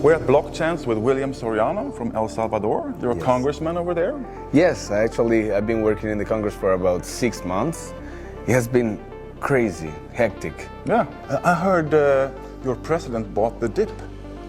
We're at Blockchance with Willian Soriano from El Salvador. You're a congressman over there? Yes, I've been working in the Congress for about 6 months. It has been crazy, hectic. Yeah, I heard your president bought the dip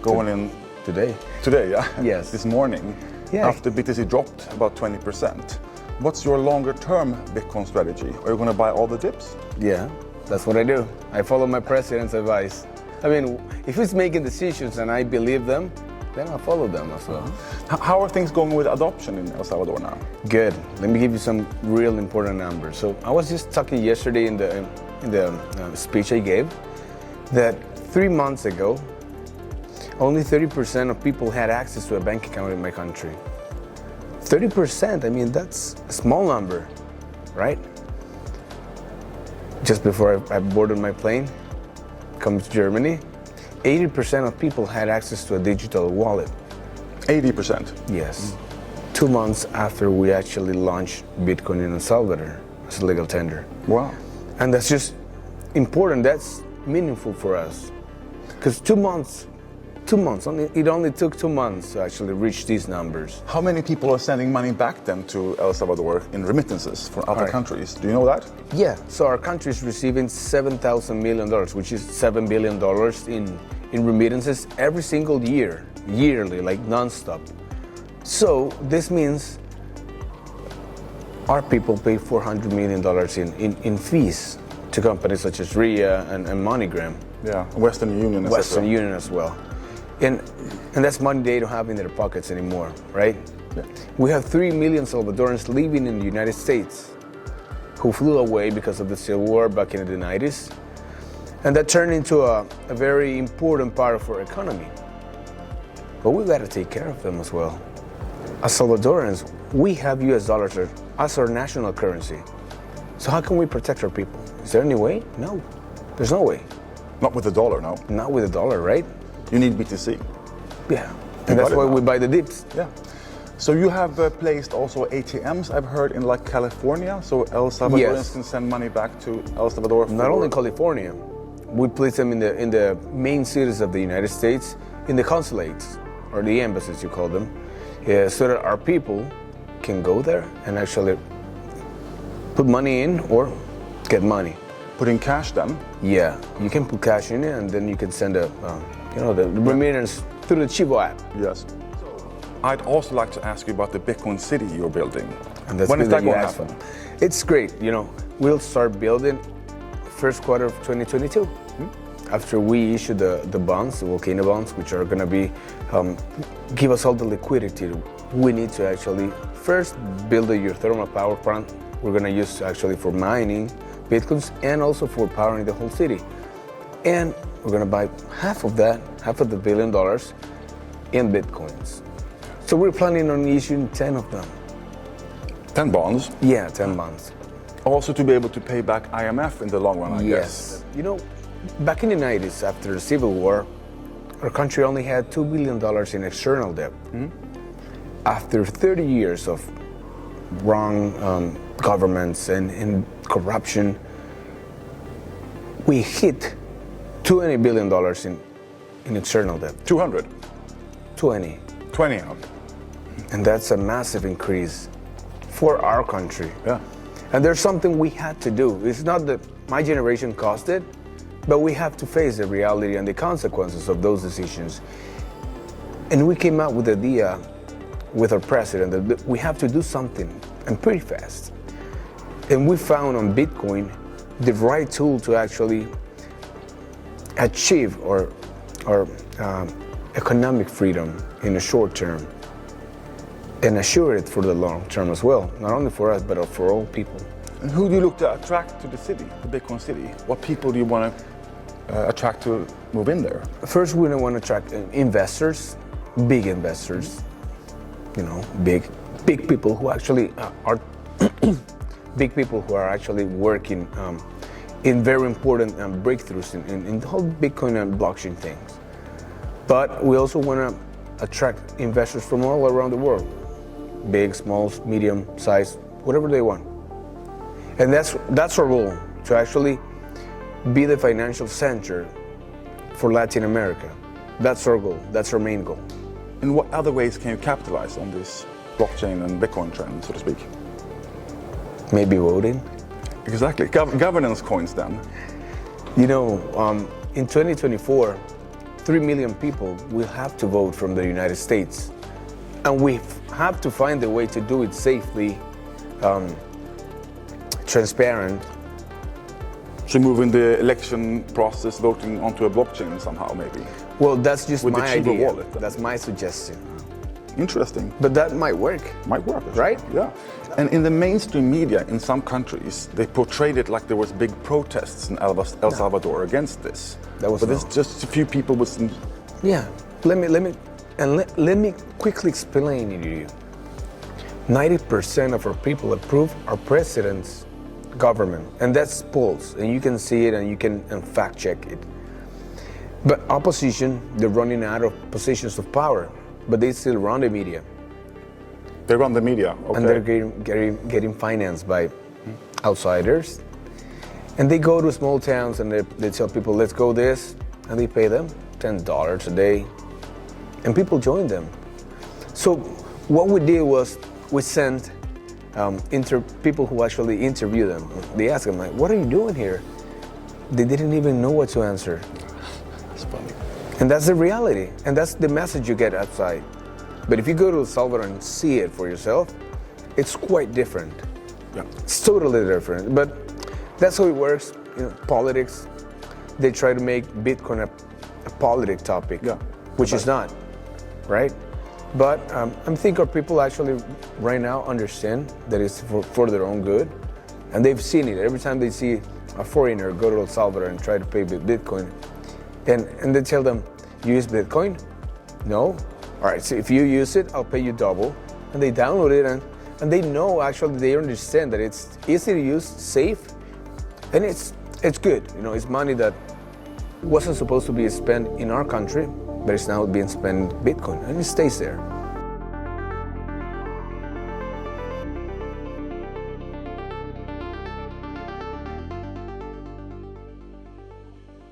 going in Today? Today, yeah? Yes. This morning, after BTC dropped about 20%. What's your longer term Bitcoin strategy? Are you going to buy all the dips? Yeah, that's what I do. I follow my president's advice. I mean, if he's making decisions and I believe them, then I'll follow them as well. How are things going with adoption in El Salvador now? Good. Let me give you some real important numbers. So I was just talking yesterday in the speech I gave that 3 months ago, only 30% of people had access to a bank account in my country. 30%, I mean, that's a small number, right? Just before I boarded my plane, come to Germany, 80% of people had access to a digital wallet. 80%? Yes. 2 months after we actually launched Bitcoin in El Salvador as a legal tender. Wow. And that's just important, that's meaningful for us. Because 2 months, it only took 2 months to actually reach these numbers. How many people are sending money back then to El Salvador in remittances from other countries? Do you know that? Yeah, so our country is receiving $7,000 million, which is $7 billion in remittances every single year, yearly, like nonstop. So this means our people pay $400 million in fees to companies such as RIA and MoneyGram. Yeah, Western Union, etc. Western Union as well. And that's money they don't have in their pockets anymore, right? Yeah. We have 3 million Salvadorans living in the United States who flew away because of the Civil War back in the 90s. And that turned into a very important part of our economy. But we've got to take care of them as well. As Salvadorans, we have US dollars as our national currency. So how can we protect our people? Is there any way? No, there's no way. Not with the dollar, no? Not with the dollar, right? You need BTC. Yeah, and that's why we buy the dips. Yeah. So you have placed also ATMs, I've heard, in like California, so El Salvadorans can send money back to El Salvador. Not only in California, we place them in the main cities of the United States, in the consulates, or the embassies you call them, so that our people can go there and actually put money in or get money. Put in cash then? Yeah, you can put cash in it and then you can send the remittance through the Chivo app. Yes. I'd also like to ask you about the Bitcoin city you're building. And that's when is that going to happen? It's great. We'll start building first quarter of 2022. After we issue the bonds, the volcano bonds, which are going to be give us all the liquidity we need to actually first build a geothermal power plant. We're going to use actually for mining Bitcoins and also for powering the whole city. And we're going to buy half of the $1 billion in Bitcoins. So we're planning on issuing 10 of them. 10 bonds? Yeah, 10 bonds. Also to be able to pay back IMF in the long run, I guess. Back in the 90s, after the Civil War, our country only had $2 billion in external debt. After 30 years of wrong governments and corruption, we hit $20 billion in external debt. 200? 20. 20 out. And that's a massive increase for our country. Yeah. And there's something we had to do. It's not that my generation caused it, but we have to face the reality and the consequences of those decisions. And we came out with the idea with our president that we have to do something, and pretty fast. And we found on Bitcoin the right tool to actually achieve our economic freedom in the short term and assure it for the long term as well, not only for us, but for all people. And who do you look to attract to the city, the Bitcoin city? What people do you want to attract to move in there? First, we want to attract investors, big investors, big people who actually are big people who are actually working in very important breakthroughs in the whole Bitcoin and blockchain things. But we also want to attract investors from all around the world, big, small, medium size, whatever they want. And that's our goal, to actually be the financial center for Latin America. That's our goal. That's our main goal. In what other ways can you capitalize on this blockchain and Bitcoin trend, so to speak? Maybe voting. Exactly. Governance coins then. You know, in 2024, 3 million people will have to vote from the United States. And we have to find a way to do it safely, transparent. So moving the election process, voting onto a blockchain somehow, maybe. Well, that's just with my the Chiba idea. wallet. That's my suggestion. Interesting. But that might work. Might work, right? Yeah. And in the mainstream media in some countries, they portrayed it like there was big protests in El Salvador against this. But there's just a few people with some. Yeah. Let me quickly explain it to you. 90% of our people approve our president's government, and that's polls, and you can see it and you can fact check it. But opposition, they're running out of positions of power, but they still run the media. They run the media, okay. And they're getting financed by outsiders. And they go to small towns and they tell people, let's go this, and they pay them $10 a day. And people join them. So what we did was we sent people who actually interview them. They ask them, like, what are you doing here? They didn't even know what to answer. That's funny. And that's the reality. And that's the message you get outside. But if you go to El Salvador and see it for yourself, it's quite different. Yeah. It's totally different. But that's how it works. You know, politics, they try to make Bitcoin a politic topic, which is not, right? But I think our people actually right now understand that it's for their own good. And they've seen it. Every time they see a foreigner go to El Salvador and try to pay with Bitcoin, and they tell them, you use Bitcoin? No? All right, so if you use it, I'll pay you double. And they download it and they know, actually, they understand that it's easy to use, safe, and it's good. You know, it's money that wasn't supposed to be spent in our country, but it's now being spent in Bitcoin, and it stays there.